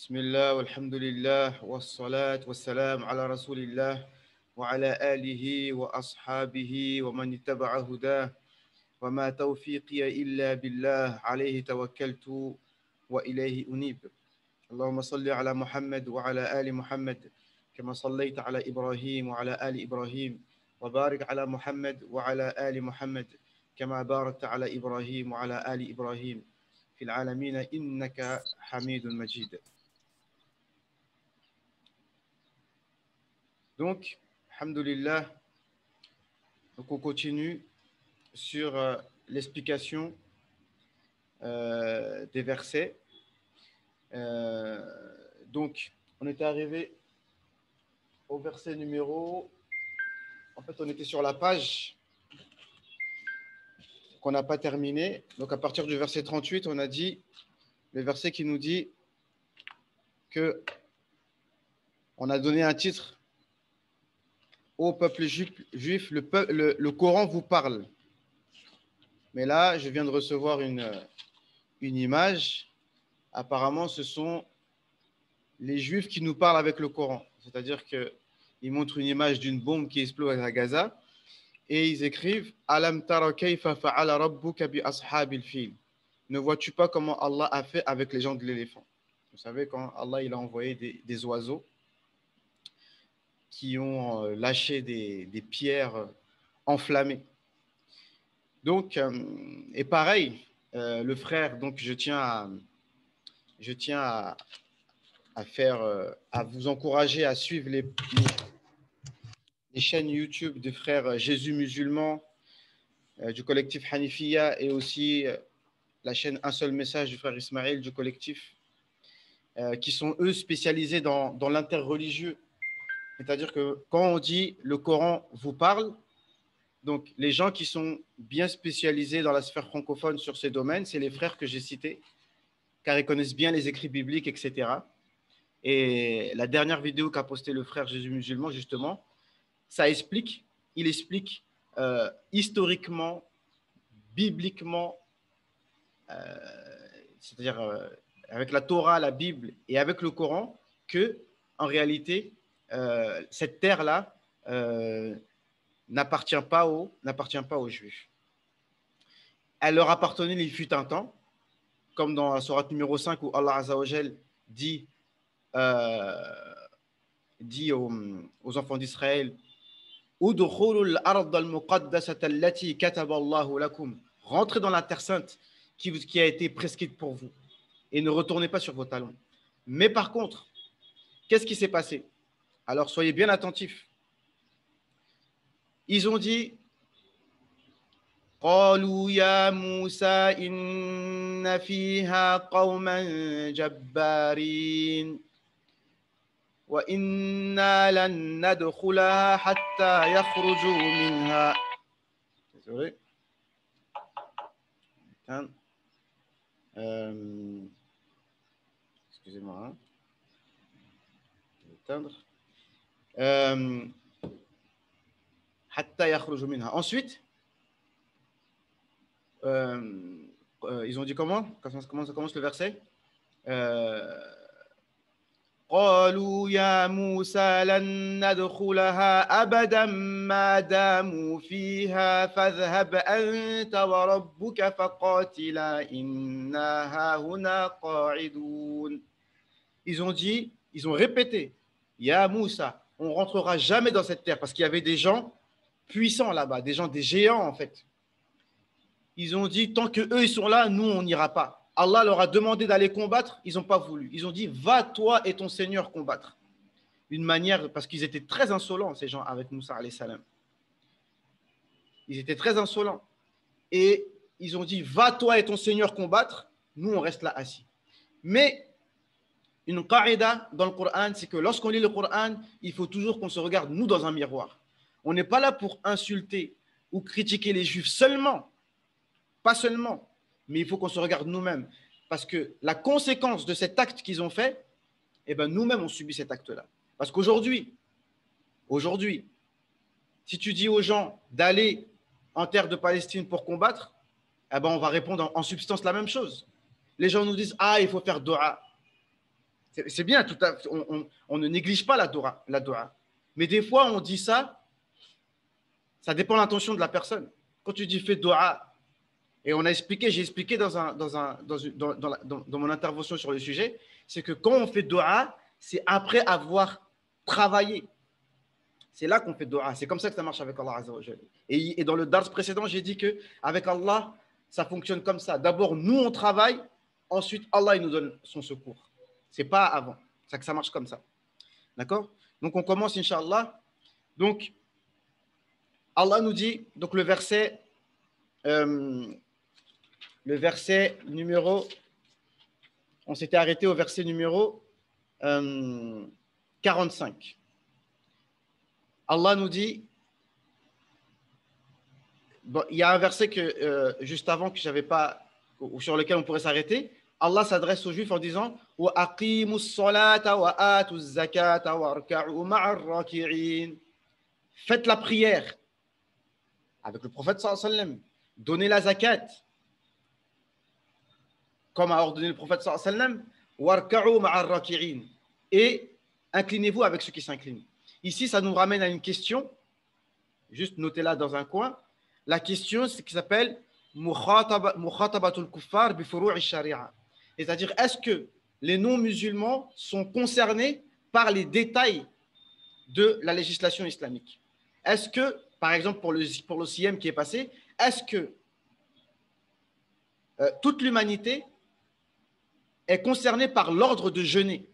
بسم الله والحمد لله والصلاة والسلام على رسول الله وعلى آله وأصحابه ومن اتبع هداه وما توفيقي إلا بالله عليه توكلت وإليه أنيب اللهم صل على محمد وعلى آل محمد كما صليت على إبراهيم وعلى آل إبراهيم وبارك على محمد وعلى آل محمد كما باركت على إبراهيم وعلى آل إبراهيم في العالمين إنك حميد مجيد. Donc, alhamdoulilah, donc on continue sur l'explication des versets. Donc, on était arrivé au verset numéro... En fait, on était sur la page qu'on n'a pas terminée. Donc, à partir du verset 38, on a dit, le verset qui nous dit que on a donné un titre au peuple juif, le Coran vous parle. Mais là, je viens de recevoir une image. Apparemment, ce sont les Juifs qui nous parlent avec le Coran. C'est-à-dire qu'ils montrent une image d'une bombe qui explose à Gaza et ils écrivent « Alam tara kayfa fa'ala rabbuka bi ashabil fil » Ne vois-tu pas comment Allah a fait avec les gens de l'éléphant? Vous savez, quand Allah il a envoyé des oiseaux qui ont lâché des pierres enflammées. Donc, et pareil, le frère, donc je tiens à vous encourager à suivre les chaînes YouTube des frères Jésus musulman, du collectif Hanifiya, et aussi la chaîne Un seul message du frère Ismaël du collectif, qui sont eux spécialisés dans l'interreligieux. C'est-à-dire que quand on dit le Coran vous parle, donc les gens qui sont bien spécialisés dans la sphère francophone sur ces domaines, c'est les frères que j'ai cités, car ils connaissent bien les écrits bibliques, etc. Et la dernière vidéo qu'a posté le frère Jésus musulman, justement, il explique historiquement, bibliquement, c'est-à-dire avec la Torah, la Bible et avec le Coran, que en réalité, cette terre-là n'appartient pas aux Juifs. Elle leur appartenait, il fut un temps, comme dans la sourate numéro 5 où Allah Azza wa Jal dit aux enfants d'Israël rentrez dans la terre sainte qui a été prescrite pour vous et ne retournez pas sur vos talons. Mais par contre, qu'est-ce qui s'est passé? Alors soyez bien attentifs. Ils ont dit قالوا يا موسى إن فيها قوما جبارين وإنا لن ندخلها حتى يخرجوا منها. Désolé. Excusez-moi. Éteindre. حتى يخرجوا منها. Ensuite, ils ont dit comment ça commence le verset? قالوا يا موسى لن ندخلها أبدا ما داموا فيها فاذهب أنت وربك فقاتلا إنا هاهنا قاعدون. Ils ont répété Ya Moussa, on ne rentrera jamais dans cette terre parce qu'il y avait des gens puissants là-bas, des géants en fait. Ils ont dit tant que eux ils sont là, nous on n'ira pas. Allah leur a demandé d'aller combattre, ils n'ont pas voulu. Ils ont dit, va toi et ton Seigneur combattre. Une manière, parce qu'ils étaient très insolents, ces gens, avec Moussa alayhi salam. Ils étaient très insolents. Et ils ont dit, va toi et ton Seigneur combattre, nous on reste là assis. Mais une qaïda dans le Coran, c'est que lorsqu'on lit le Coran, il faut toujours qu'on se regarde, nous, dans un miroir. On n'est pas là pour insulter ou critiquer les Juifs seulement, pas seulement, mais il faut qu'on se regarde nous-mêmes. Parce que la conséquence de cet acte qu'ils ont fait, eh ben nous-mêmes, on subit cet acte-là. Parce qu'aujourd'hui, si tu dis aux gens d'aller en terre de Palestine pour combattre, eh ben on va répondre en substance la même chose. Les gens nous disent, ah, il faut faire dua. C'est bien, on ne néglige pas la dua. Mais des fois, on dit ça, ça dépend de l'intention de la personne. Quand tu dis fais dua, et j'ai expliqué dans mon intervention sur le sujet, c'est que quand on fait dua, c'est après avoir travaillé. C'est là qu'on fait dua. C'est comme ça que ça marche avec Allah Azza wa Jalla. Et dans le dars précédent, j'ai dit qu'avec Allah, ça fonctionne comme ça. D'abord, nous, on travaille. Ensuite, Allah, il nous donne son secours. Ce n'est pas avant. C'est ça que ça marche comme ça. D'accord? Donc, on commence, Inch'Allah. Donc, Allah nous dit, donc le verset numéro, on s'était arrêté au verset numéro 45. Allah nous dit, bon, il y a un verset juste avant que j'avais pas, ou sur lequel on pourrait s'arrêter. Allah s'adresse aux Juifs en disant wa aqimus salata wa atuz zakata warka'u ma'ar raki'in. Faites la prière avec le prophète sallallahu alayhi wa sallam. Donnez la zakat comme a ordonné le prophète sallallahu alayhi wa sallam. Warka'u ma'ar raki'in. Et inclinez-vous avec ceux qui s'inclinent. Ici, ça nous ramène à une question. Juste notez-la dans un coin. La question, c'est qui s'appelle mukhatabatul kuffar bi furu'i sharia. C'est-à-dire, est-ce que les non-musulmans sont concernés par les détails de la législation islamique? Est-ce que, par exemple, pour le CIEM qui est passé, est-ce que toute l'humanité est concernée par l'ordre de jeûner?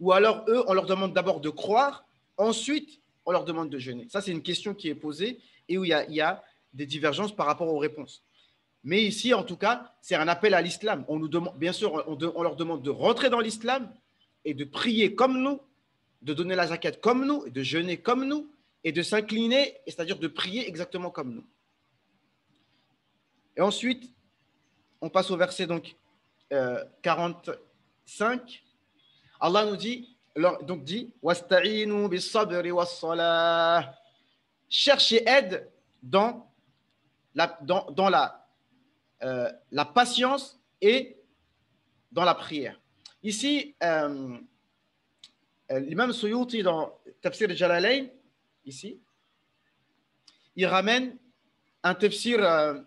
Ou alors, eux, on leur demande d'abord de croire, ensuite, on leur demande de jeûner. Ça, c'est une question qui est posée et où il y a des divergences par rapport aux réponses. Mais ici, en tout cas, c'est un appel à l'islam. On nous demande, bien sûr, on leur demande de rentrer dans l'islam et de prier comme nous, de donner la zakat comme nous, et de jeûner comme nous, et de s'incliner, c'est-à-dire de prier exactement comme nous. Et ensuite, on passe au verset donc 45. Allah nous dit, wasta'inu bis-sabri was-salah. Cherchez aide dans la patience et dans la prière. Ici, l'imam Suyuti dans Tafsir Jalalayn, ici, il ramène un tafsir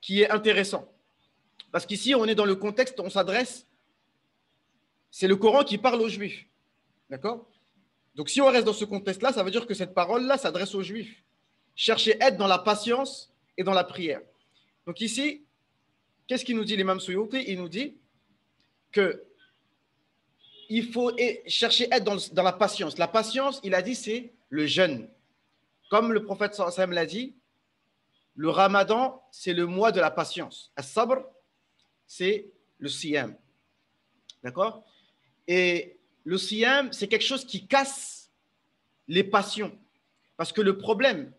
qui est intéressant. Parce qu'ici, on est dans le contexte, on s'adresse, c'est le Coran qui parle aux Juifs. D'accord? Donc, si on reste dans ce contexte-là, ça veut dire que cette parole-là s'adresse aux Juifs. Cherchez aide dans la patience et dans la prière. Donc ici, qu'est-ce qu'il nous dit l'imam Suyuti? Il nous dit qu'il faut chercher aide dans la patience. La patience, il a dit, c'est le jeûne. Comme le prophète sallallahu alayhi wa sallam l'a dit, le ramadan, c'est le mois de la patience. As-sabr, c'est le siyam. D'accord? Et le siyam, c'est quelque chose qui casse les passions. Parce que le problème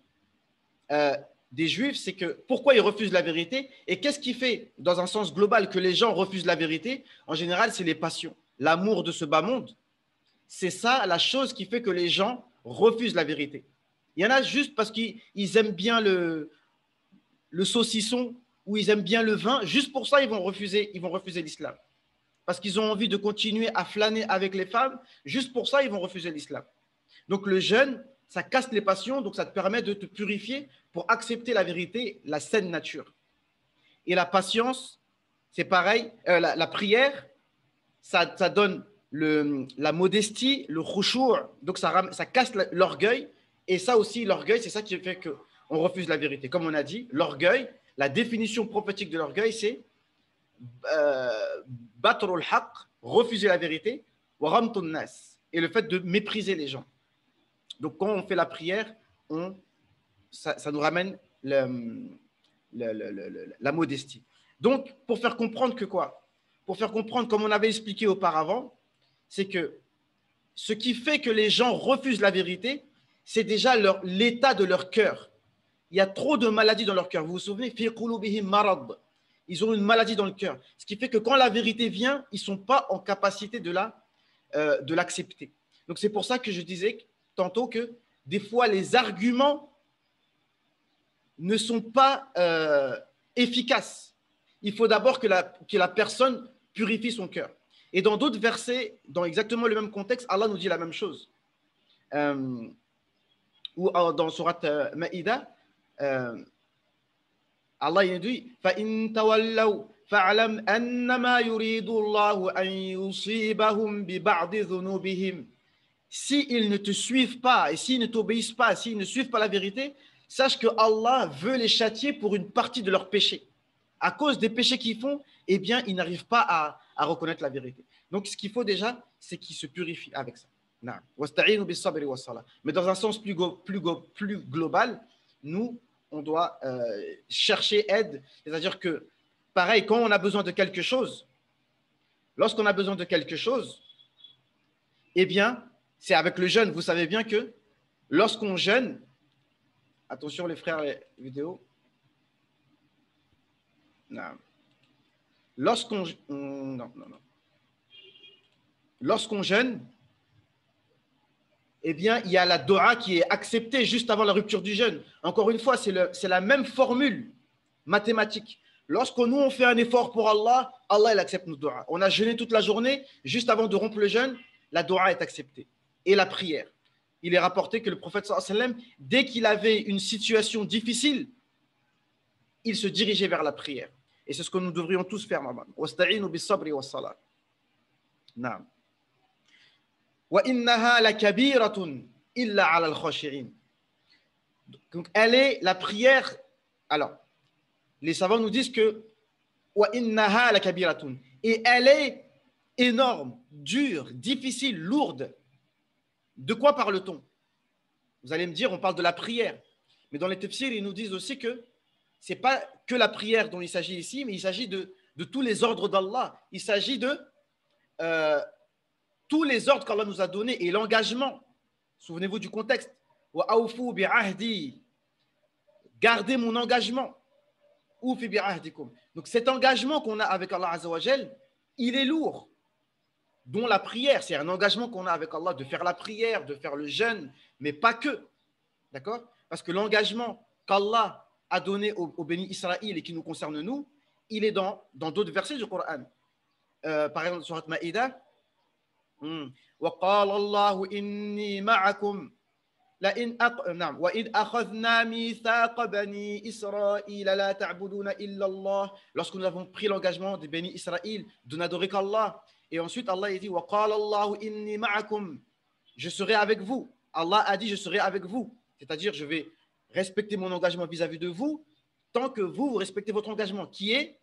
des Juifs, c'est que pourquoi ils refusent la vérité et qu'est-ce qui fait, dans un sens global, que les gens refusent la vérité? En général, c'est les passions. L'amour de ce bas monde, c'est ça la chose qui fait que les gens refusent la vérité. Il y en a juste parce qu'ils aiment bien le saucisson ou ils aiment bien le vin, juste pour ça, ils vont refuser l'islam. Parce qu'ils ont envie de continuer à flâner avec les femmes, juste pour ça, ils vont refuser l'islam. Donc le jeûne, ça casse les passions, donc ça te permet de te purifier pour accepter la vérité, la saine nature. Et la patience, c'est pareil, la prière, ça donne la modestie, le khushu', donc ça casse l'orgueil, et ça aussi, l'orgueil, c'est ça qui fait qu'on refuse la vérité. Comme on a dit, l'orgueil, la définition prophétique de l'orgueil, c'est batrul haqq, refuser la vérité, wa ghamtun nas, et le fait de mépriser les gens. Donc, quand on fait la prière, ça nous ramène la modestie. Donc, pour faire comprendre que quoi? Pour faire comprendre, comme on avait expliqué auparavant, c'est que ce qui fait que les gens refusent la vérité, c'est déjà l'état de leur cœur. Il y a trop de maladies dans leur cœur. Vous vous souvenez? Fi qulubihim marad. Ils ont une maladie dans le cœur. Ce qui fait que quand la vérité vient, ils ne sont pas en capacité de l'accepter. Donc, c'est pour ça que je disais tantôt que des fois, les arguments ne sont pas efficaces. Il faut d'abord que la personne purifie son cœur. Et dans d'autres versets, dans exactement le même contexte, Allah nous dit la même chose. Ou dans Surat Maïda, Allah il dit فَإِن تَوَلَّوْا فَاعْلَمْ أَنَّمَا يُرِيدُ اللَّهُ أَن يُصِيبَهُم بِبَعْضِ ذُنُوبِهِمْ. S'ils ne te suivent pas et s'ils ne t'obéissent pas, s'ils ne suivent pas la vérité, sache que Allah veut les châtier pour une partie de leurs péchés. À cause des péchés qu'ils font, eh bien, ils n'arrivent pas à reconnaître la vérité. Donc, ce qu'il faut déjà, c'est qu'ils se purifient avec ça. Mais dans un sens plus global, nous, on doit chercher aide. C'est-à-dire que, pareil, quand on a besoin de quelque chose, lorsqu'on a besoin de quelque chose, eh bien, c'est avec le jeûne. Vous savez bien que lorsqu'on jeûne, attention les frères, les vidéos, non. Lorsqu'on jeûne, eh bien, il y a la doua qui est acceptée juste avant la rupture du jeûne. Encore une fois, c'est la même formule mathématique. Lorsque nous, on fait un effort pour Allah, Allah, il accepte nos doua. On a jeûné toute la journée, juste avant de rompre le jeûne, la doua est acceptée. Et la prière. Il est rapporté que le prophète, sallallahu alayhi wa sallam, dès qu'il avait une situation difficile, il se dirigeait vers la prière. Et c'est ce que nous devrions tous faire, maman. Wasta'inu bis-sabri was-salat. Naam. وَإِنَّهَا لَكَبِيرَةٌ إِلَّا عَلَى الْخَاشِعِينَ. Donc, elle est la prière. Alors, les savants nous disent que وَإِنَّهَا لَكَبِيرَةٌ. Et elle est énorme, dure, difficile, lourde. De quoi parle-t-on? Vous allez me dire, on parle de la prière. Mais dans les tafsirs, ils nous disent aussi que ce n'est pas que la prière dont il s'agit ici, mais il s'agit de tous les ordres d'Allah. Il s'agit de tous les ordres qu'Allah nous a donnés et l'engagement. Souvenez-vous du contexte. Wa awfu bi ahdi. Gardez mon engagement. Oufi bi ahdikum. Donc cet engagement qu'on a avec Allah Azza wa Jal, il est lourd. Dont la prière, c'est un engagement qu'on a avec Allah de faire la prière, de faire le jeûne, mais pas que. D'accord? Parce que l'engagement qu'Allah a donné aux bénis Israël et qui nous concerne nous, il est dans d'autres versets du Coran. Par exemple, sur Maïda, وقال الله إني معكم وإذ أخذنا ميثاق بني إسرائيل لا تعبدون إلا الله. Lorsque nous avons pris l'engagement des bénis Israël de n'adorer qu'Allah. Et ensuite Allah dit وقال الله إني معكم. Je serai avec vous. Allah a dit je serai avec vous. C'est-à-dire je vais respecter mon engagement vis-à-vis de vous tant que vous respectez votre engagement qui est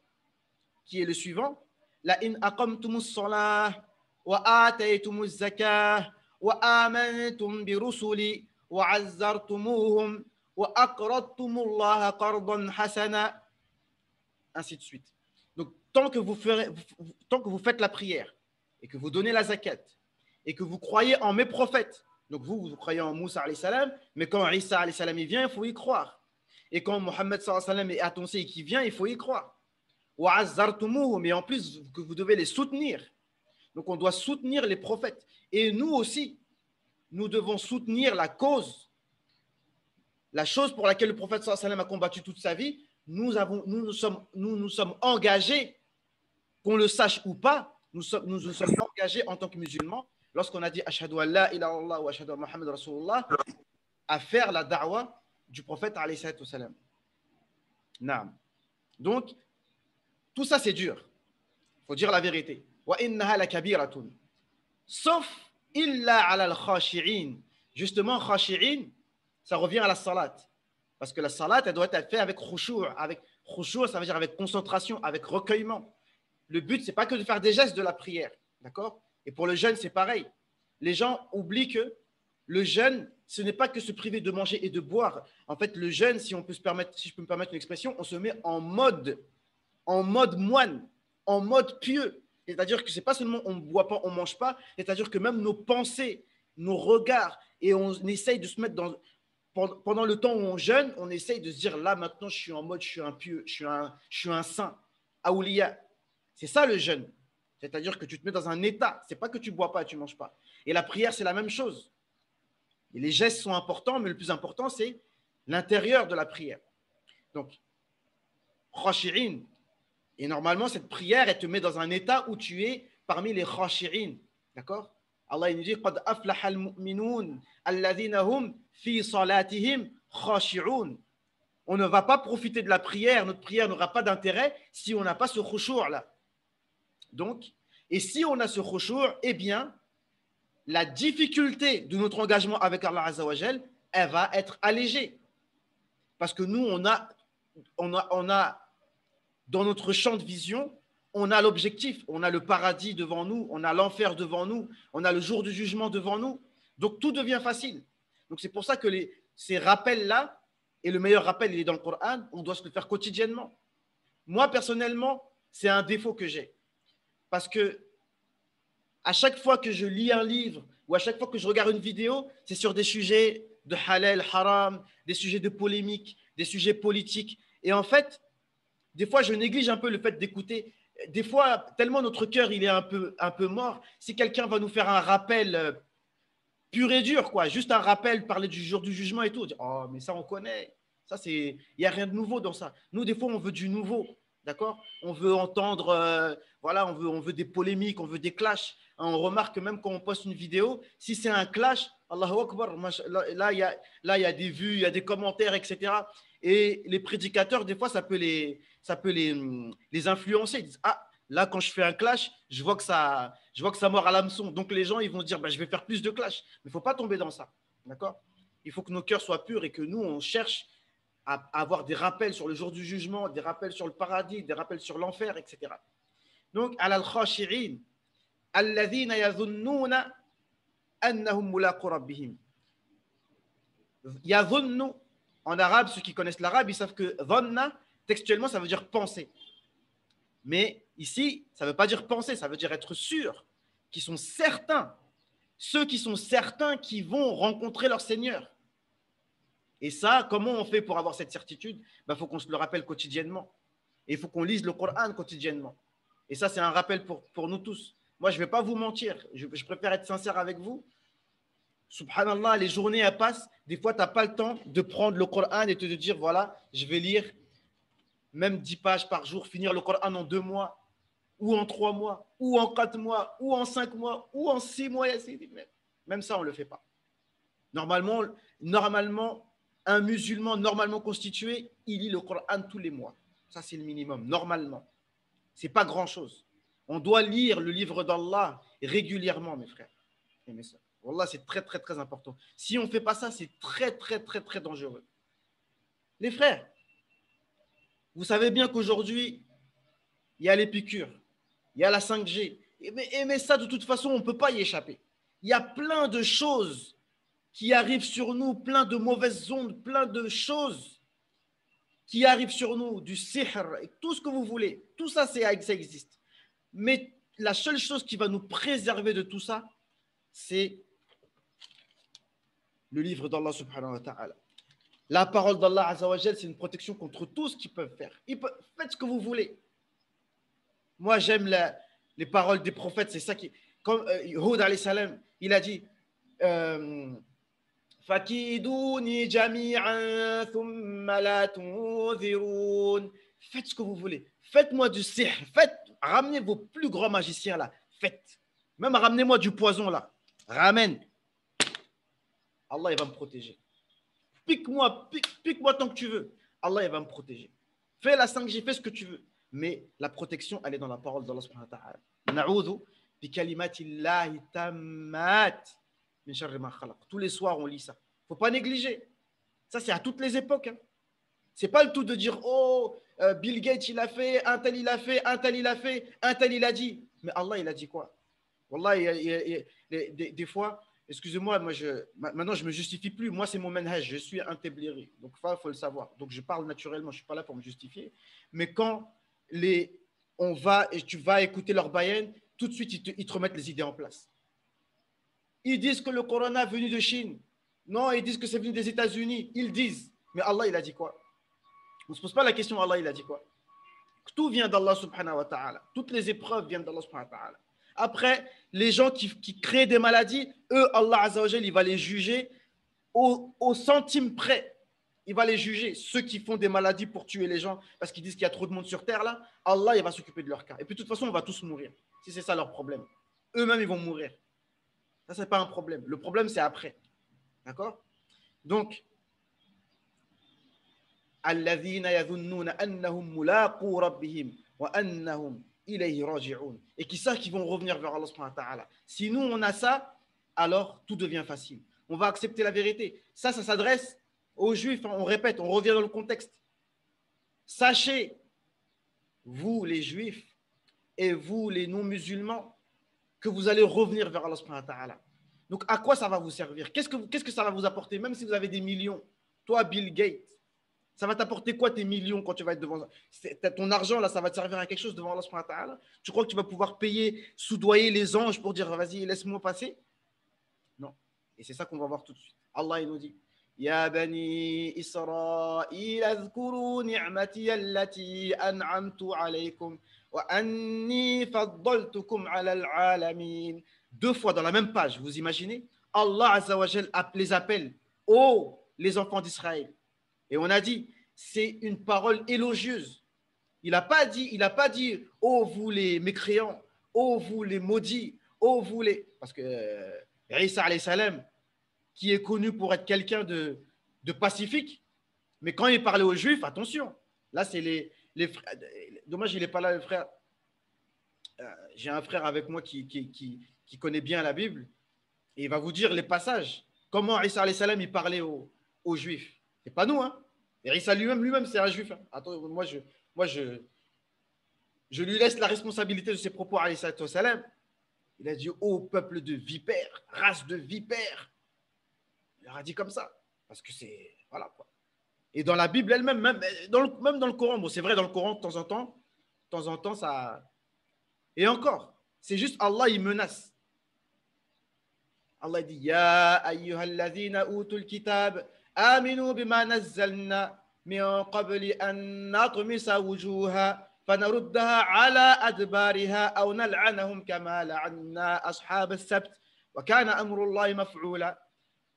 le suivant. La in aqamtumus salah wa ataytumuz zakah wa amantum bi rusuli wa azzartumuhum wa aqradtumullaha qardan hasana, ainsi de suite. Donc tant que vous faites la prière et que vous donnez la zakat et que vous croyez en mes prophètes. Donc vous croyez en Moussa alayhi salam, mais quand Isa alayhi salam il vient, il faut y croire. Et quand Mohammed sallallahu alayhi wa sallam est annoncé et qu'il vient, il faut y croire. Mais en plus que vous devez les soutenir. Donc on doit soutenir les prophètes. Et nous aussi, nous devons soutenir la cause, la chose pour laquelle le prophète sallallahu alayhi wa sallam a combattu toute sa vie. Nous nous sommes engagés, qu'on le sache ou pas, nous sommes engagés en tant que musulmans, lorsqu'on a dit Ashhadu an la ilaha illallah wa ashhadu anna Muhammad Rasulullah, à faire la da'wa du prophète alayhi salatu wa salam. Naam. Donc, tout ça c'est dur. Il faut dire la vérité. Wa innaha lakabiratun. Sauf illa ala al-khashi'in. Justement, khashi'in, ça revient à la salat. Parce que la salat, elle doit être faite avec khushu'. Avec khushu', ça veut dire avec concentration, avec recueillement. Le but, c'est pas que de faire des gestes de la prière. D'accord? Et pour le jeûne, c'est pareil. Les gens oublient que le jeûne, ce n'est pas que se priver de manger et de boire. En fait, le jeûne, si je peux me permettre une expression, on se met en mode moine, en mode pieux. C'est-à-dire que ce n'est pas seulement on ne boit pas, on ne mange pas, c'est-à-dire que même nos pensées, nos regards, et on essaye de se mettre dans… Pendant le temps où on jeûne, on essaye de se dire, là maintenant je suis en mode, je suis un pieux, je suis un saint, aouliya. C'est ça le jeûne. C'est-à-dire que tu te mets dans un état. Ce n'est pas que tu ne bois pas et tu ne manges pas. Et la prière, c'est la même chose. Et les gestes sont importants, mais le plus important, c'est l'intérieur de la prière. Donc, khashi'in. Et normalement, cette prière, elle te met dans un état où tu es parmi les khashi'in. D'accord? Allah il nous dit قد أفلح المؤمنون الذين هم في صلاتهم خاشعون. On ne va pas profiter de la prière, notre prière n'aura pas d'intérêt si on n'a pas ce khushu' là. Donc, et si on a ce khushu', eh bien, la difficulté de notre engagement avec Allah Azza wa Jal, elle va être allégée. Parce que nous, on a dans notre champ de vision, on a l'objectif, on a le paradis devant nous, on a l'enfer devant nous, on a le jour du jugement devant nous. Donc, tout devient facile. Donc, c'est pour ça que ces rappels-là, et le meilleur rappel, il est dans le Coran, on doit se le faire quotidiennement. Moi, personnellement, c'est un défaut que j'ai. Parce que à chaque fois que je lis un livre ou à chaque fois que je regarde une vidéo, c'est sur des sujets de halal, haram, des sujets de polémique, des sujets politiques. Et en fait, des fois, je néglige un peu le fait d'écouter. Des fois, tellement notre cœur il est un peu mort, si quelqu'un va nous faire un rappel pur et dur, quoi, juste un rappel, parler du jour du jugement et tout, on dit, oh, mais ça, on connaît. Ça, il n'y a rien de nouveau dans ça. Nous, des fois, on veut du nouveau. D'accord? On veut entendre, voilà, on veut des polémiques, on veut des clashs. On remarque que même quand on poste une vidéo, si c'est un clash, Allahu Akbar, là, il y a des vues, il y a des commentaires, etc. Et les prédicateurs, des fois, ça peut les influencer. Ils disent, ah, là, quand je fais un clash, je vois que ça mord à l'hameçon. Donc, les gens, ils vont dire, bah, je vais faire plus de clash. Mais il ne faut pas tomber dans ça. D'accord? Il faut que nos cœurs soient purs et que nous, on cherche à avoir des rappels sur le jour du jugement, des rappels sur le paradis, des rappels sur l'enfer, etc. Donc, al-khashi'in, alladhina yadhunnuna annahum mulaqu rabbihim. Yadhunnu, en arabe, ceux qui connaissent l'arabe, ils savent que dhanna, textuellement, ça veut dire penser. Mais ici, ça ne veut pas dire penser, ça veut dire être sûr, qui sont certains. Ceux qui sont certains qui vont rencontrer leur Seigneur. Et ça, comment on fait pour avoir cette certitude? Il faut qu'on se le rappelle quotidiennement. Et il faut qu'on lise le Coran quotidiennement. Et ça, c'est un rappel pour nous tous. Moi, je ne vais pas vous mentir. Je préfère être sincère avec vous. Subhanallah, les journées, elles passent. Des fois, tu n'as pas le temps de prendre le Coran et de te dire, voilà, je vais lire même 10 pages par jour, finir le Coran en 2 mois, ou en 3 mois, ou en 4 mois, ou en 5 mois, ou en 6 mois. Même ça, on ne le fait pas. Normalement, un musulman normalement constitué, il lit le Coran tous les mois. Ça, c'est le minimum, normalement. Ce n'est pas grand-chose. On doit lire le livre d'Allah régulièrement, mes frères et mes soeurs. Wallah, c'est très, très, très important. Si on ne fait pas ça, c'est très, très, très, très dangereux. Les frères, vous savez bien qu'aujourd'hui, il y a les piqûres, il y a la 5G. Mais ça, de toute façon, on ne peut pas y échapper. Il y a plein de choses qui arrivent sur nous, plein de mauvaises ondes, plein de choses qui arrivent sur nous, du sihr, et tout ce que vous voulez. Tout ça, ça existe. Mais la seule chose qui va nous préserver de tout ça, c'est le livre d'Allah subhanahu wa ta'ala. La parole d'Allah azza wa jal, c'est une protection contre tout ce qu'ils peuvent faire. Faites ce que vous voulez. Moi, j'aime les paroles des prophètes, c'est ça qui... Comme Hud alayhi salam, il a dit... Fakiduni jami'an thumma la tunzirun. Faites ce que vous voulez. Faites-moi du sihr. Ramenez vos plus grands magiciens là. Faites. Même ramenez-moi du poison là. Ramène. Allah il va me protéger. Pique-moi tant que tu veux. Allah il va me protéger. Fais la 5G, fais ce que tu veux. Mais la protection, elle est dans la parole d'Allah subhanahu wa ta'ala. Na'udhu bi kalimatillahi tammat. Tous les soirs, on lit ça. Il ne faut pas négliger. Ça, c'est à toutes les époques. Hein. Ce n'est pas le tout de dire, oh, Bill Gates, il a fait, un tel, il a fait, un tel, il a fait, un tel, il a dit. Mais Allah, il a dit quoi? Wallah, des fois, excusez-moi, maintenant, je ne me justifie plus. Moi, c'est mon manhaj. Je suis un tabliri. Donc, il faut le savoir. Donc, je parle naturellement. Je ne suis pas là pour me justifier. Mais quand tu vas écouter leur bayan, tout de suite, ils te remettent les idées en place. Ils disent que le corona est venu de Chine. Non, ils disent que c'est venu des États-Unis. Ils disent. Mais Allah, il a dit quoi? On ne se pose pas la question, Allah, il a dit quoi? Tout vient d'Allah subhanahu wa ta'ala. Toutes les épreuves viennent d'Allah subhanahu wa ta'ala. Après, les gens qui créent des maladies, eux, Allah azza wa jal, il va les juger au centime près. Il va les juger. Ceux qui font des maladies pour tuer les gens parce qu'ils disent qu'il y a trop de monde sur terre, là, Allah, il va s'occuper de leur cas. Et puis, de toute façon, on va tous mourir. Si c'est ça leur problème. Eux-mêmes, ils vont mourir. Ça, ce n'est pas un problème. Le problème, c'est après. D'accord? Donc, الذين يظنون أنهم ملاقو ربهم وأنهم إليه راجعون. Et qui savent qu'ils vont revenir vers Allah subhanahu wa ta'ala. Si nous, on a ça, alors tout devient facile. On va accepter la vérité. Ça s'adresse aux Juifs. On répète, on revient dans le contexte. Sachez, vous les Juifs et vous les non-musulmans, que vous allez revenir vers Allah subhanahu wa ta'ala. Donc, à quoi ça va vous servir? Qu'est-ce que ça va vous apporter? Même si vous avez des millions, toi, Bill Gates, ça va t'apporter quoi tes millions quand tu vas être devant ton argent, là, ça va te servir à quelque chose devant Allah subhanahu wa ta'ala? Tu crois que tu vas pouvoir payer, soudoyer les anges pour dire, vas-y, laisse-moi passer? Non. Et c'est ça qu'on va voir tout de suite. Allah, il nous dit, Ya bani Israël, azkuru ni'mati allati an'amtu alaykum wa anni faddaltukum ala al-alamin. Deux fois dans la même page, vous imaginez? Allah Azza wa Jal les appelle, oh, les enfants d'Israël. Et on a dit, c'est une parole élogieuse. Il n'a pas dit, oh vous les mécréants, oh vous les maudits, oh vous les... Parce que Isa alayhi salam, qui est connu pour être quelqu'un de pacifique, mais quand il parlait aux Juifs, attention, là c'est les frères... Dommage, il n'est pas là, le frère. J'ai un frère avec moi qui connaît bien la Bible, et il va vous dire les passages. Comment Isa alayhi salam, il parlait aux Juifs. C'est pas nous, hein. Et Isa lui-même, c'est un juif. Hein. Attends, moi, je lui laisse la responsabilité de ses propos, alayhi salam. Il a dit, ô peuple de vipères, race de vipères. Il leur a dit comme ça. Parce que c'est, voilà quoi. Et dans la Bible elle-même, même dans le Coran, bon, c'est vrai, dans le Coran, de temps en temps, ça... Et encore, c'est juste Allah, il menace. Allah dit, Ya ayyuhalladhina utul kitab, آمنوا بما نزلنا من قبل أن نطمس وجوها فنردها على أدبارها أو نلعنهم كما لعنا أصحاب السبت وكان أمر الله مفعولا.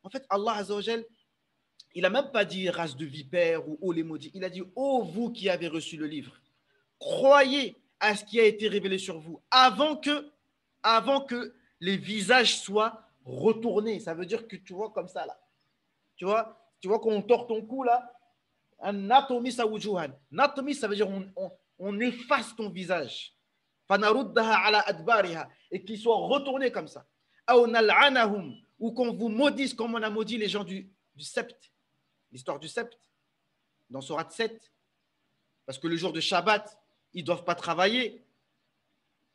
En fait, Allah Azza wa Jal, il n'a même pas dit race de vipères ou oh les maudits. Il a dit, oh vous qui avez reçu le livre, croyez à ce qui a été révélé sur vous avant que les visages soient retournés. Ça veut dire que tu vois comme ça là. Tu vois quand on tord ton cou là, natomi sawujuhan. Natomi, ça veut dire on efface ton visage. Fanaruddaha ala adbariha, et qu'il soit retourné comme ça. Ou qu'on vous maudisse comme on a maudit les gens du Sept. L'histoire du Sept, dans Sourate 7. Parce que le jour de Shabbat, ils ne doivent pas travailler.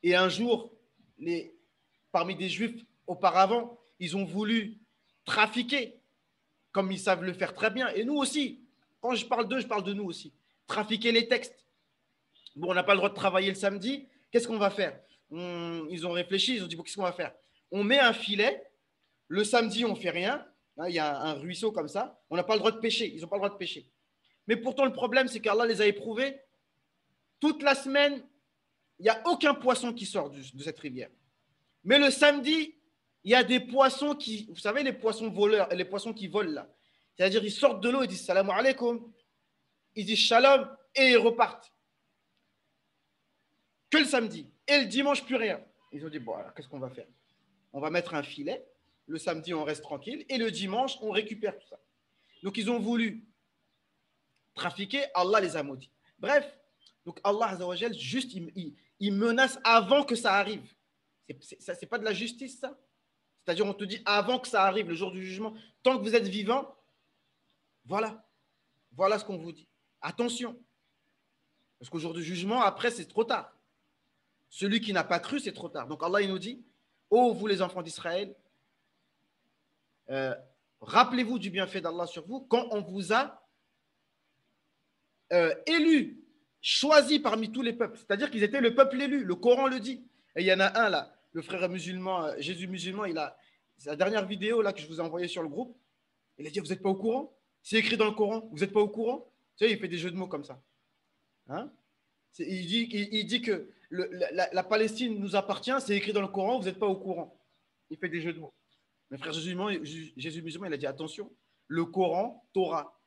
Et un jour, parmi des Juifs auparavant, ils ont voulu trafiquer, comme ils savent le faire très bien. Et nous aussi, quand je parle d'eux, je parle de nous aussi. Trafiquer les textes. Bon, on n'a pas le droit de travailler le samedi. Qu'est-ce qu'on va faire? Ils ont réfléchi, ils ont dit, bon, qu'est-ce qu'on va faire? On met un filet. Le samedi, on ne fait rien. Là, il y a un ruisseau comme ça. On n'a pas le droit de pêcher. Ils n'ont pas le droit de pêcher. Mais pourtant, le problème, c'est qu'Allah les a éprouvés. Toute la semaine, il n'y a aucun poisson qui sort de cette rivière. Mais le samedi, il y a des poissons qui, vous savez, les poissons voleurs, les poissons qui volent là. C'est-à-dire, ils sortent de l'eau, ils disent salam alaikum, ils disent shalom et ils repartent. Que le samedi. Et le dimanche, plus rien. Ils ont dit, bon, alors qu'est-ce qu'on va faire? On va mettre un filet. Le samedi, on reste tranquille. Et le dimanche, on récupère tout ça. Donc, ils ont voulu trafiquer. Allah les a maudits. Bref, donc Allah Azza wa Jal, juste, il menace avant que ça arrive. C'est pas de la justice, ça? C'est-à-dire, on te dit avant que ça arrive, le jour du jugement, tant que vous êtes vivant, voilà ce qu'on vous dit. Attention. Parce qu'au jour du jugement, après, c'est trop tard. Celui qui n'a pas cru, c'est trop tard. Donc Allah, il nous dit, ô vous les enfants d'Israël, rappelez-vous du bienfait d'Allah sur vous quand on vous a élus, choisis parmi tous les peuples. C'est-à-dire qu'ils étaient le peuple élu. Le Coran le dit. Et il y en a un là, le frère musulman, Jésus musulman, c'est la dernière vidéo là que je vous ai envoyée sur le groupe. Il a dit, vous n'êtes pas au courant? C'est écrit dans le Coran, vous n'êtes pas au courant? Tu sais, il fait des jeux de mots comme ça. Hein? Il dit que la Palestine nous appartient, c'est écrit dans le Coran, vous n'êtes pas au courant. Il fait des jeux de mots. Mais frère Jésus musulman, il a dit, attention, le Coran, Torah.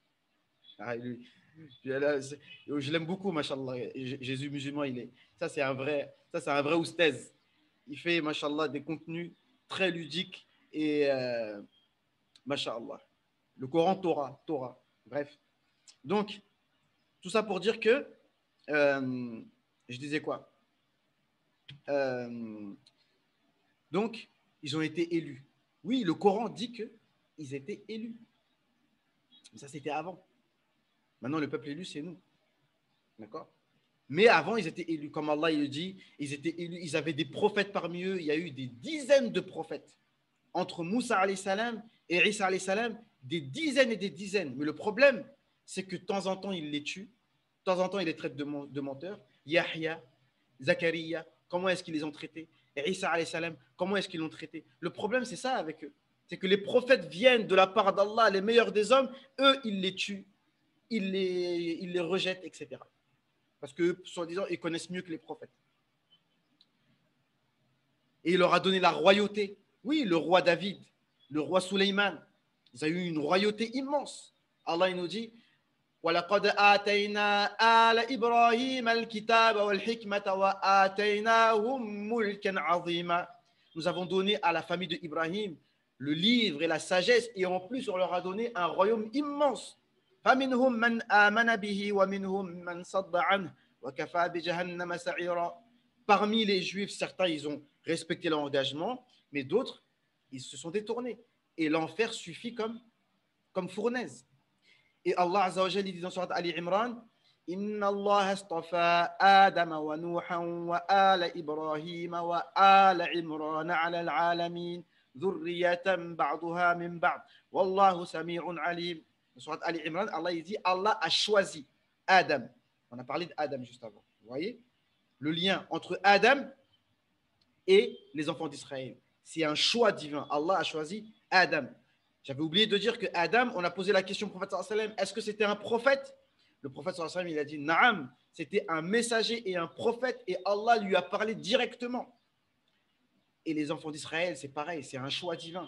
Ah, je l'aime beaucoup, machallah. Jésus musulman, ça c'est un vrai oustaz. il fait, mashallah, des contenus très ludiques et mashallah. Le Coran, Torah. Bref. Donc, tout ça pour dire que, je disais quoi donc, ils ont été élus. Oui, le Coran dit qu'ils étaient élus. Mais ça, c'était avant. Maintenant, le peuple élu, c'est nous. D'accord? Mais avant, ils étaient élus. Comme Allah il le dit, ils étaient élus. Ils avaient des prophètes parmi eux. Il y a eu des dizaines de prophètes. Entre Moussa alayhi salam et Isa alayhi salam, des dizaines et des dizaines. Mais le problème, c'est que de temps en temps, ils les tuent. De temps en temps, ils les traitent de menteurs. Yahya, Zachariah, comment est-ce qu'ils les ont traités? Et Isa alayhi salam, comment est-ce qu'ils l'ont traité? Le problème, c'est ça avec eux. C'est que les prophètes viennent de la part d'Allah, les meilleurs des hommes. Eux, ils les tuent, ils les rejettent, etc. Parce que, soi-disant, ils connaissent mieux que les prophètes. Et il leur a donné la royauté. Oui, le roi David, le roi Suleyman, ils ont eu une royauté immense. Allah il nous dit وَلَقَدْ آتَيْنَا آلَ إِبْرَاهِيمَ الْكِتَابَ وَالْحِكْمَةَ وَآتَيْنَاهُمْ مُلْكًا عَظِيمًا. Nous avons donné à la famille d'Ibrahim le livre et la sagesse, et en plus on leur a donné un royaume immense. فَمِنْهُمْ مَنْ آمَنَ بِهِ وَمِنْهُمْ مَنْ صَدَّ عَنْهُ وَكَفَى بِجَهَنَّمَ سَعِيرًا. Parmi les Juifs, certains ils ont respecté leur engagement, mais d'autres ils se sont détournés. Et l'enfer suffit comme fournaise. Et Allah Azza wa Jalla dit dans Surat Ali Imran, Inna Allah astafa Adam wa Nuhan wa ala Ibrahim wa ala Imran ala al-alamin, dhurriyatan ba'duha min ba'd, wallahu sami'un alim. Dans Surat Ali Imran, Allah il dit, Allah a choisi Adam. On a parlé d'Adam juste avant. Vous voyez le lien entre Adam et les enfants d'Israël. C'est un choix divin. Allah a choisi Adam. J'avais oublié de dire que Adam, on a posé la question au prophète sallallahu alayhi wa sallam, est-ce que c'était un prophète? Le prophète sallallahu alayhi wa sallam, il a dit Naam, c'était un messager et un prophète, et Allah lui a parlé directement. Et les enfants d'Israël, c'est pareil, c'est un choix divin.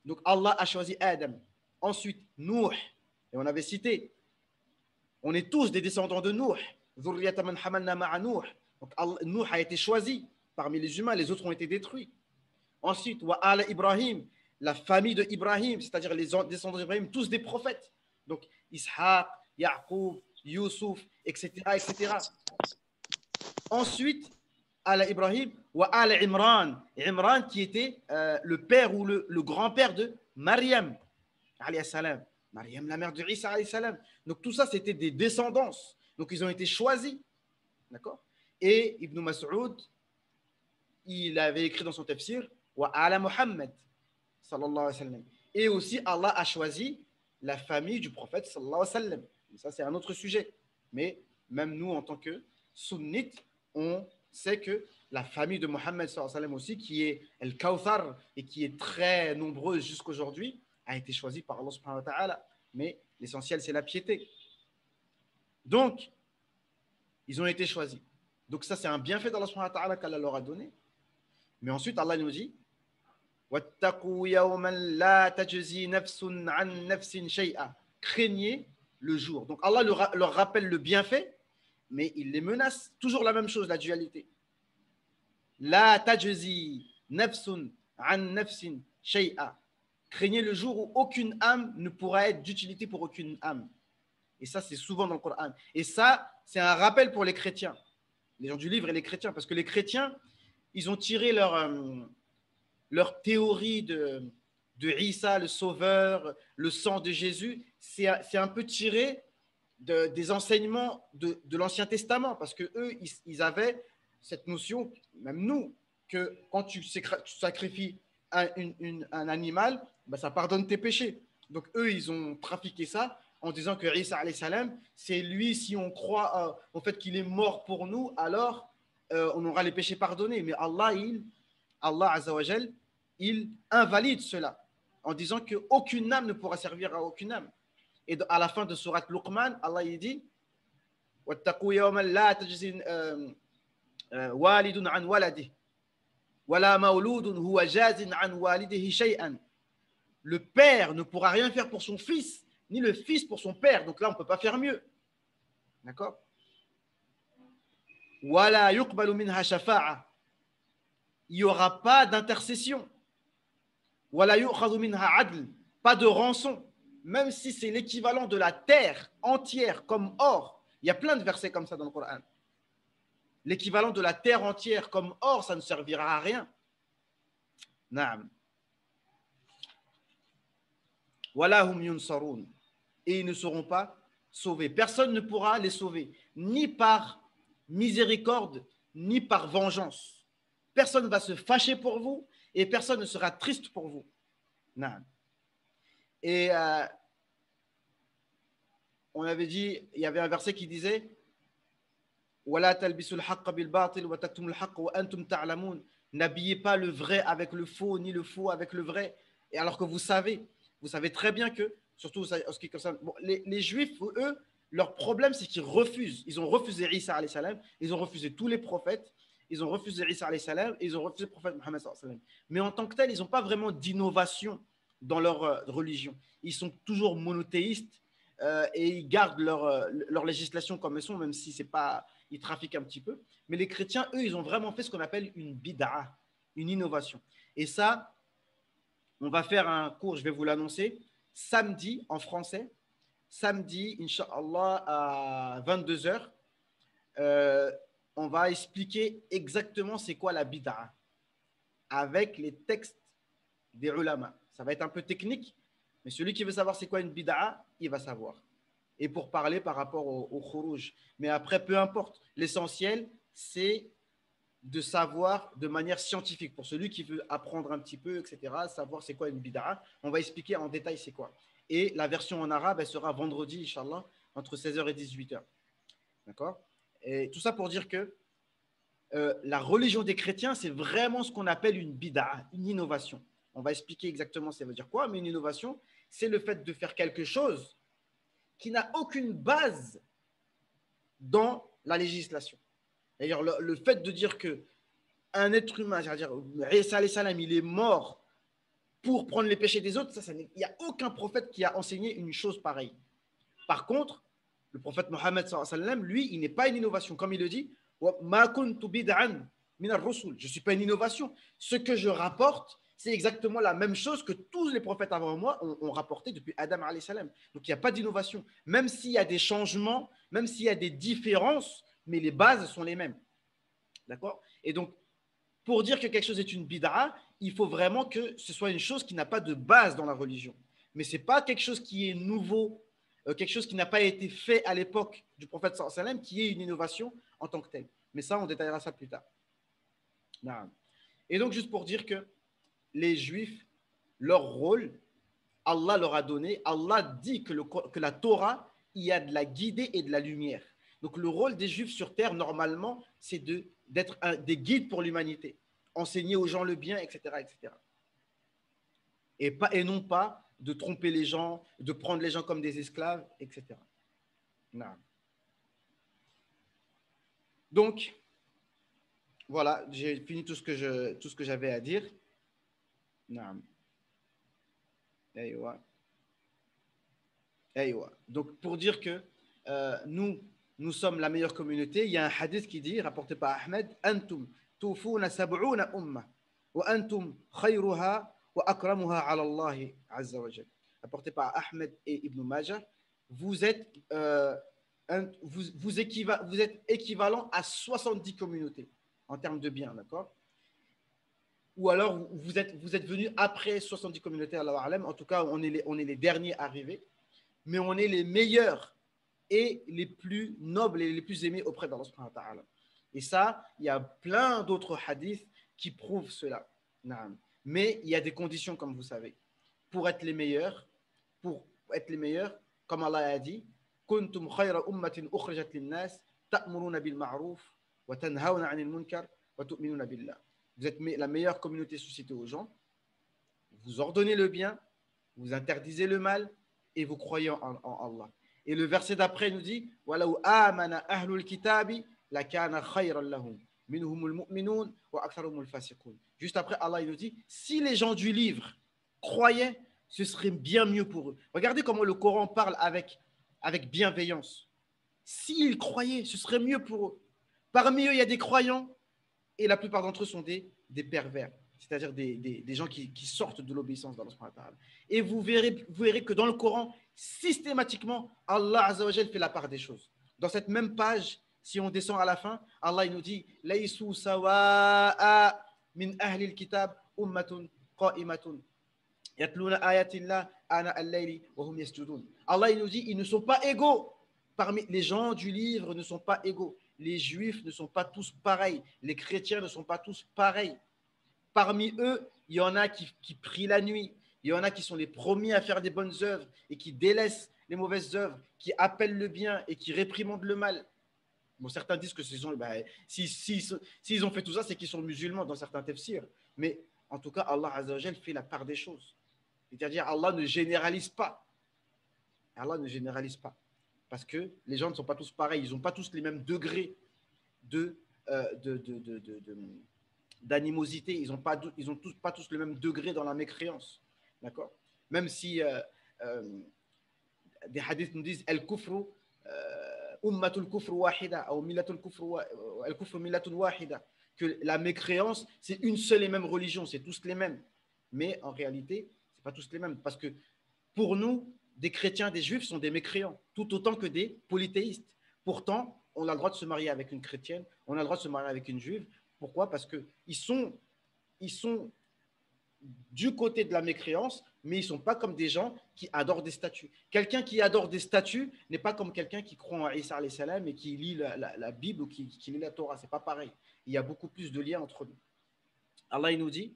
Donc Allah a choisi Adam. Ensuite, Nuh, et on avait cité, on est tous des descendants de Nuh. Donc Nuh a été choisi parmi les humains, les autres ont été détruits. Ensuite, wa ala Ibrahim, la famille de Ibrahim, c'est-à-dire les descendants d'Ibrahim, tous des prophètes. Donc, Ishaq, Yaqub, Yusuf, etc., etc. Ensuite, ala Ibrahim, wa ala Imran. Imran qui était le père ou le grand-père de Maryam, alayhi salam. Maryam, la mère de Isa, alayhi salam. Donc, tout ça, c'était des descendances. Donc, ils ont été choisis. D'accord? Et Ibn Mas'ud, il avait écrit dans son tafsir, wa ala Muhammad. Et aussi, Allah a choisi la famille du prophète sallallahu alayhi wa sallam. Ça, c'est un autre sujet. Mais même nous, en tant que sunnites, on sait que la famille de Mohammed sallallahu alayhi wa sallam aussi, qui est Al-Kawthar et qui est très nombreuse jusqu'aujourd'hui, a été choisie par Allah subhanahu wa ta'ala. Mais l'essentiel, c'est la piété. Donc, ils ont été choisis. Donc ça, c'est un bienfait d'Allah subhanahu wa ta'ala qu'Allah leur a donné. Mais ensuite, Allah nous dit وَاتَّقُوا يَوْمًا لَا تَجْزِي نَفْسٌ عَنْ نَفْسٍ شَيْئًا. Craignez le jour. Donc Allah leur rappelle le bienfait, mais il les menace. Toujours la même chose, la dualité. لَا تَجْزِي نَفْسٌ عَنْ نَفْسٍ شَيْئًا. Craignez le jour où aucune âme ne pourra être d'utilité pour aucune âme. Et ça, c'est souvent dans le Coran. Et ça, c'est un rappel pour les chrétiens, les gens du livre et les chrétiens, parce que les chrétiens, ils ont tiré leur théorie de Isa, le sauveur, le sang de Jésus, c'est un peu tiré des enseignements de l'Ancien Testament, parce qu'eux, ils avaient cette notion, même nous, que quand tu sacrifies un animal, ben, ça pardonne tes péchés. Donc eux, ils ont trafiqué ça en disant que Isa alayhi salam, c'est lui, si on croit au fait qu'il est mort pour nous, alors on aura les péchés pardonnés. Mais Allah Azza wa Jal, il invalide cela en disant qu'aucune âme ne pourra servir à aucune âme. Et à la fin de Surat Luqman, Allah il dit وَاتَّقُوا يَوْمًا لَا تَجْزِي وَالِدٌ عَنْ وَلَدِهِ وَلَا مَوْلُودٌ هُوَ جَازٍ عَنْ وَالِدِهِ شَيْئًا. Le père ne pourra rien faire pour son fils, ni le fils pour son père. Donc là, on ne peut pas faire mieux. D'accord? وَلَا يُقْبَلُ مِنْهَا شَفَاعَةٌ. il n'y aura pas d'intercession. Wala yu'khadhu minha adl, pas de rançon, même si c'est l'équivalent de la terre entière comme or. Il y a plein de versets comme ça dans le Coran. L'équivalent de la terre entière comme or, ça ne servira à rien. Naam. Wala hum yunsarun. Et ils ne seront pas sauvés. Personne ne pourra les sauver, ni par miséricorde, ni par vengeance. Personne ne va se fâcher pour vous et personne ne sera triste pour vous. Naam. Et on avait dit, il y avait un verset qui disait n'habillez pas le vrai avec le faux, ni le faux avec le vrai. Et alors que vous savez très bien que, surtout en ce qui concerne les Juifs, eux, leur problème, c'est qu'ils refusent. Ils ont refusé Isa alayhi salam, ils ont refusé tous les prophètes, ils ont refusé Isa alayhi salam, et ils ont refusé le prophète Mohammed sallallahu alayhi wa sallam. Mais en tant que tel, ils n'ont pas vraiment d'innovation dans leur religion. Ils sont toujours monothéistes et ils gardent leur législation comme elles sont, même si c'est pas, ils trafiquent un petit peu. Mais les chrétiens, eux, ils ont vraiment fait ce qu'on appelle une bid'a, une innovation. Et ça, on va faire un cours, je vais vous l'annoncer, samedi en français, samedi, Inch'Allah, à 22h. On va expliquer exactement c'est quoi la bid'a avec les textes des ulama. Ça va être un peu technique, mais celui qui veut savoir c'est quoi une bid'a, il va savoir. Et pour parler par rapport au khuruj. Mais après, peu importe. L'essentiel, c'est de savoir de manière scientifique. Pour celui qui veut apprendre un petit peu, etc., savoir c'est quoi une bid'a, on va expliquer en détail c'est quoi. Et la version en arabe, elle sera vendredi, Inch'Allah, entre 16h et 18h. D'accord? Et tout ça pour dire que la religion des chrétiens, c'est vraiment ce qu'on appelle une bid'a, une innovation. On va expliquer exactement ça veut dire quoi, mais une innovation, c'est le fait de faire quelque chose qui n'a aucune base dans la législation. D'ailleurs, le fait de dire qu'un être humain, c'est-à-dire Isa alayhi salam, il est mort pour prendre les péchés des autres, il n'y a aucun prophète qui a enseigné une chose pareille. Par contre, le prophète Mohammed sallallahu alayhi wa sallam, lui, il n'est pas une innovation. Comme il le dit, Ma kuntu bid'an min ar-rusul. Je ne suis pas une innovation. Ce que je rapporte, c'est exactement la même chose que tous les prophètes avant moi ont rapporté depuis Adam alayhi salam. Donc il n'y a pas d'innovation. Même s'il y a des changements, même s'il y a des différences, mais les bases sont les mêmes. D'accord? Et donc, pour dire que quelque chose est une bid'a, il faut vraiment que ce soit une chose qui n'a pas de base dans la religion. Mais ce n'est pas quelque chose qui est nouveau, quelque chose qui n'a pas été fait à l'époque du prophète sallallahu alayhi wa sallam, qui est une innovation en tant que telle. Mais ça, on détaillera ça plus tard. Et donc, juste pour dire que les Juifs, leur rôle, Allah leur a donné, Allah dit que la Torah, il y a de la guidée et de la lumière. Donc, le rôle des Juifs sur terre, normalement, c'est d'être des guides pour l'humanité, enseigner aux gens le bien, etc., etc. Et non pas de tromper les gens, de prendre les gens comme des esclaves, etc. Non. Donc, voilà, j'ai fini tout ce que j'avais à dire. Non. Donc, pour dire que nous sommes la meilleure communauté, il y a un hadith qui dit, rapporté par Ahmed, Antum tufuna sab'una umma, wa antum khayruha wa akramuha ala Allah azza wa jal. Rapporté par Ahmed et Ibn Majah, vous êtes équivalent à 70 communautés en termes de biens, d'accord? Ou alors vous êtes venus après 70 communautés, Allah alam. En tout cas, on est les derniers arrivés, mais on est les meilleurs et les plus nobles et les plus aimés auprès d'Allah subhanahu wa ta'ala. Et ça, il y a plein d'autres hadiths qui prouvent cela. Mais il y a des conditions, comme vous savez. Pour être les meilleurs, comme Allah a dit, kuntum khayra ummatin ukhrijat lin-nas ta'muruna bil ma'ruf wa tanhauna 'anil munkar wa tu'minuna billah. Vous êtes la meilleure communauté suscitée aux gens. Vous ordonnez le bien, vous interdisez le mal et vous croyez en Allah. Et le verset d'après nous dit وَلَوْ آمَنَ أَهْلُ الْكِتَابِ لَكَانَ خَيْرًا لَهُمْ مِنْهُمُ الْمُؤْمِنُونَ وَأَكْثَرُهُمُ الْفَاسِقُونَ. Juste après, Allah il nous dit si les gens du livre croyaient, ce serait bien mieux pour eux. Regardez comment le Coran parle avec bienveillance. S'ils croyaient, ce serait mieux pour eux. Parmi eux, il y a des croyants, Et la plupart d'entre eux sont des pervers, c'est-à-dire des gens qui sortent de l'obéissance d'Allah subhanahu wa ta'ala. Et vous verrez que dans le Coran, systématiquement, Allah Azza wa Jal fait la part des choses. Dans cette même page, si on descend à la fin, Allah il nous dit « Laïsou sawa'a min ahli al-kitab ummatun qa'imatun yatluna ayatillah ana al-layli wa hum yasjudun » Allah il nous dit « Ils ne sont pas égaux. Parmi les gens du livre ne sont pas égaux. Les juifs ne sont pas tous pareils. Les chrétiens ne sont pas tous pareils. Parmi eux, il y en a qui prient la nuit. Il y en a qui sont les premiers à faire des bonnes œuvres et qui délaissent les mauvaises œuvres, qui appellent le bien et qui réprimandent le mal. » Bon, certains disent que s'ils ont fait tout ça, c'est qu'ils sont musulmans dans certains tafsirs. Mais en tout cas, Allah Azza wa Jal fait la part des choses. C'est-à-dire, Allah ne généralise pas. Allah ne généralise pas. Parce que les gens ne sont pas tous pareils. Ils n'ont pas tous les mêmes degrés d'animosité. Ils n'ont pas tous le même degré dans la mécréance. D'accord? Même si des hadiths nous disent al-kufru ummatul kufru wahida ou millatul kufru al-kufru millatun wahida, que la mécréance c'est une seule et même religion, c'est tous les mêmes. Mais en réalité, c'est pas tous les mêmes parce que pour nous, des chrétiens, des juifs sont des mécréants, tout autant que des polythéistes. Pourtant, on a le droit de se marier avec une chrétienne, on a le droit de se marier avec une juive. Pourquoi? Parce qu'ils sont du côté de la mécréance, mais ils ne sont pas comme des gens qui adorent des statues. Quelqu'un qui adore des statues n'est pas comme quelqu'un qui croit en Isa alayhi salam et qui lit la Bible ou qui lit la Torah. Ce n'est pas pareil. Il y a beaucoup plus de liens entre nous. Allah il nous dit,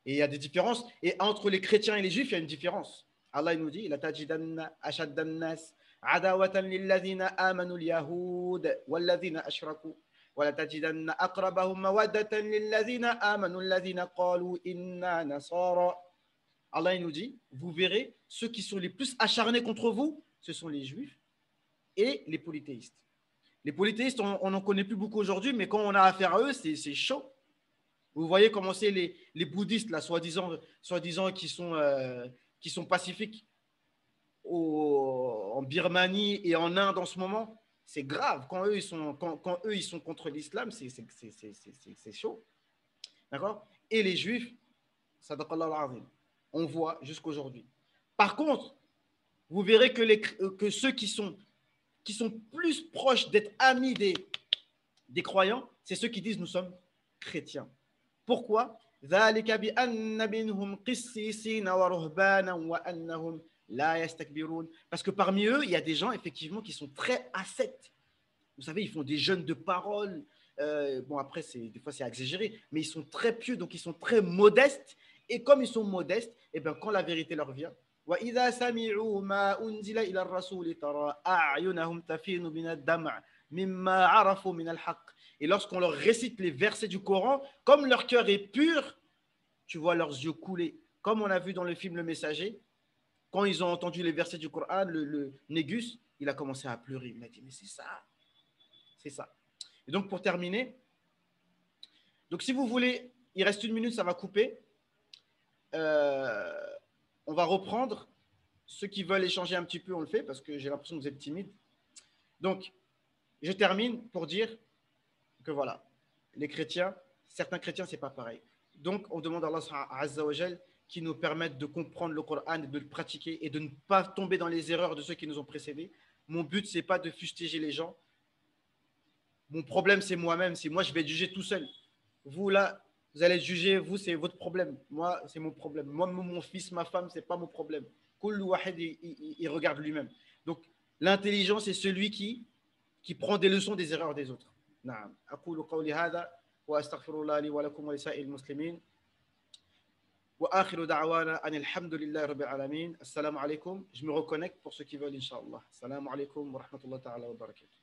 et il y a des différences, et entre les chrétiens et les juifs, il y a une différence. Allah il nous dit, la tajidanna ashaddan nas adawatan lilladhina amanu al-yahud walladhina ashraku wala tajidanna aqrabahum mawaddatan lilladhina amanu alladhina qalu inna nasara. Allah il nous dit, vous verrez ceux qui sont les plus acharnés contre vous, ce sont les juifs et les polythéistes. Les polythéistes, on n'en connaît plus beaucoup aujourd'hui, mais quand on a affaire à eux, c'est chaud. Vous voyez comment c'est les bouddhistes, là, soi-disant qui sont pacifiques en Birmanie et en Inde en ce moment. C'est grave. Quand eux, ils sont contre l'islam, c'est chaud. D'accord? Et les juifs, sadaqallah al-azim, on voit jusqu'aujourd'hui. Par contre, vous verrez que ceux qui sont plus proches d'être amis des croyants, c'est ceux qui disent nous sommes chrétiens. Pourquoi? Parce que parmi eux, il y a des gens effectivement qui sont très ascètes. Vous savez, ils font des jeûnes de parole. Bon, après, des fois, c'est exagéré, mais ils sont très pieux, donc ils sont très modestes. Et comme ils sont modestes, et bien, quand la vérité leur vient, وَإِذَا سَمِعُوا مَا أُنزِلَ إِلَى الرَّسُولِ تَرَى أَعْيُنَهُمْ تَفِيضُ مِنَ الدَّمْعِ مِمَّا عَرَفُوا مِنَ الْحَقِّ. Et lorsqu'on leur récite les versets du Coran, comme leur cœur est pur, tu vois leurs yeux couler. Comme on a vu dans le film Le Messager, quand ils ont entendu les versets du Coran, le Négus, il a commencé à pleurer. Il m'a dit, mais c'est ça. C'est ça. Et donc, pour terminer, donc si vous voulez, il reste 1 minute, ça va couper. On va reprendre. Ceux qui veulent échanger un petit peu, on le fait, parce que j'ai l'impression que vous êtes timides. Donc, je termine pour dire que voilà, les chrétiens, certains chrétiens, c'est pas pareil. Donc, on demande à Allah Azza wa Jal qui nous permette de comprendre le Coran et de le pratiquer et de ne pas tomber dans les erreurs de ceux qui nous ont précédés. Mon but, c'est pas de fustiger les gens. Mon problème, c'est moi-même. C'est moi, je vais être jugé tout seul. Vous, là, vous allez être jugé. Vous, c'est votre problème. Moi, c'est mon problème. Moi, mon fils, ma femme, c'est pas mon problème. Kullu wahid, il regarde lui-même. Donc, l'intelligence, c'est celui qui prend des leçons des erreurs des autres. نعم أقول قولي هذا وأستغفر الله لي ولكم ولسائر المسلمين وآخر دعوانا أن الحمد لله رب العالمين السلام عليكم. Je me reconnecte pour ceux qui veulent, Inch'Allah. Assalamu alaikum wa rahmatullahi ta'ala wa barakatuh.